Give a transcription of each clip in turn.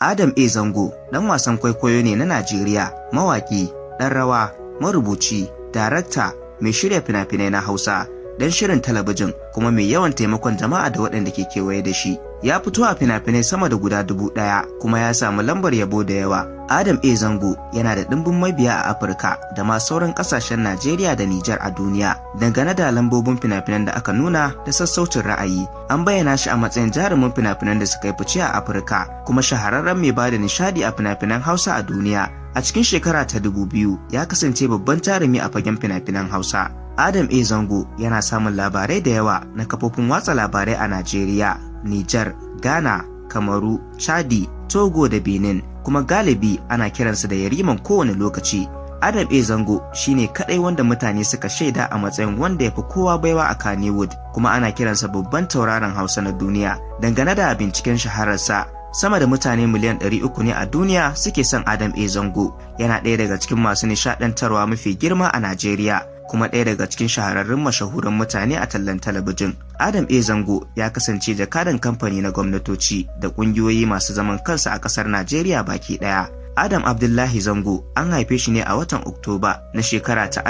Adam A. Zango ɗan wasan kwaikwayo ne na Najeriya, mawaƙi, ɗan rawa, marubuci, darakta, mai shirya fina-finai na Hausa, dan shirin talabijin kuma mai yawan taimakon jama'a da waɗanda ke kewaye da shi. Ya fito a fina-finai sama da guda 1000 kuma ya samu lambar yabo da yawa. Adam A. Zango yana da ɗimbin mabiya a Afirka da ma sauran ƙasashen Najeriya da Nijar a duniya. Dangane da lambobin fina-finan da aka nuna da sassaucin ra'ayi, an bayyana shi a matsayin jarumin fina-finan da suka yi fice a Afirka kuma shahararren mai bada nishadi a fina-finan Hausa a duniya. A cikin shekara ta 2000 ya kasance babban jarumi a fagen fina-finan Hausa. Adam A. Zango yana samun labarai da yawa na kafofin watsa labarai a Najeriya, Nijar, Ghana, Kamaru, Chadi, Togo da Benin, kuma galibi ana kiransa da yariman kowane lokaci. Adam A. Zango shine kadai wanda mutane suka shaida a matsayin wanda ya fi kowa baiwa a Kannywood, kuma ana kiransa babban tauraron Hausa na duniya. Dangane da binciken shahararsa, sama da mutane miliyan 300 ne a duniya suke son Adam A. Zango. Yana ɗaya daga cikin masu nishadantarwa mafi girma a Najeriya, kuma ɗaya daga cikin shahararrun mashahuran mutane a tallan talabijin. Adam A. Zango ya kasance jakadan kamfani na gwamnatoci da ƙungiyoyi masu zaman kansa a ƙasar Najeriya baki ɗaya. Adam Abdullahi Zango an haife shi ne a watan Oktoba na shekara ta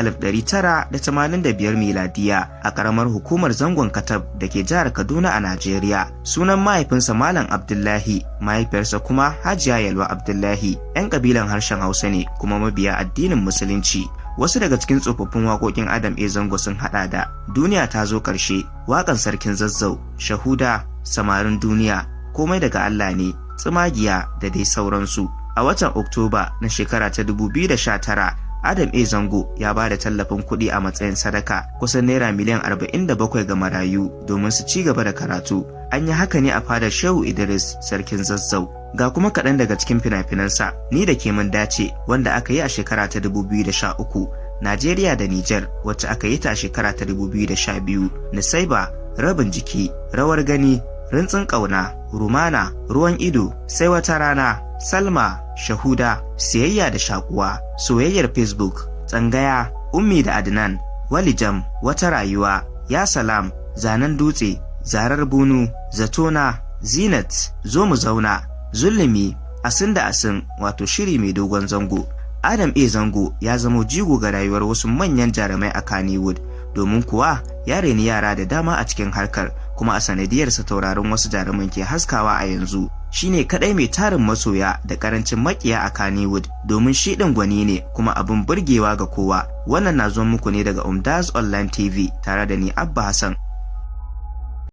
1985 miladiya a ƙaramar hukumar Zangon Katab da ke jihar Kaduna a Najeriya. Sunan mahaifinsa Malam Abdullahi, mahaifiyarsa kuma Hajiya Yalwa Abdullahi. 'Yan ƙabilan harshen Hausa ne kuma mabiya addinin Musulunci. Wasu daga cikin tsofaffin waƙoƙin Adam A. Zango sun haɗa da Duniya ta zo ƙarshe, waƙan Sarkin Zazzau, Shahuda, Samarin Duniya, Komai daga Allah ne, Tsumagiya da dai sauransu. A watan Oktoba na shekara ta 2019, Adam A. Zango ya ba da tallafin kuɗi a matsayin sadaka kusan naira miliyan 47 ga marayu domin su ci gaba da karatu. An yi haka ne a fadar Shehu Idris Sarkin Zazzau. Ga kuma kaɗan daga cikin fina-finansa Ni da ke mun dace wanda aka yi a shekara ta 2013, Najeriya da Nijar wacce aka yi ta a shekara ta 2012, Nisaiba, Rabin jiki, Rawar gani, Rintsin ƙauna, Rumana, Ruwan ido, Sai wata rana, Salma, Shahuda, Siyayya da shakuwa, Soyayyar Facebook, Tsangaya, Ummi da Adnan, Walijam, Wata rayuwa, Ya salam, Zanen dutse, Zarar bunu, Zatona, Zinat, Zo mu zauna, Zulumi, Asin da asin, wato shiri mai dogon zango. Adam A. Zango ya zamo jigo ga rayuwar wasu manyan jarumai a Kannywood, domin kuwa ya reni yara da dama a cikin harkar, kuma a sanadiyarsa tauraron wasu jaruman ke haskawa a yanzu. Shine kadai mai tarin masoya da karancin makiya a Kannywood, domin shi din gwani ne kuma abin burgewa ga kowa. Wannan na zuwa muku ne daga Umdaz Online TV tare da ni Abba Hassan.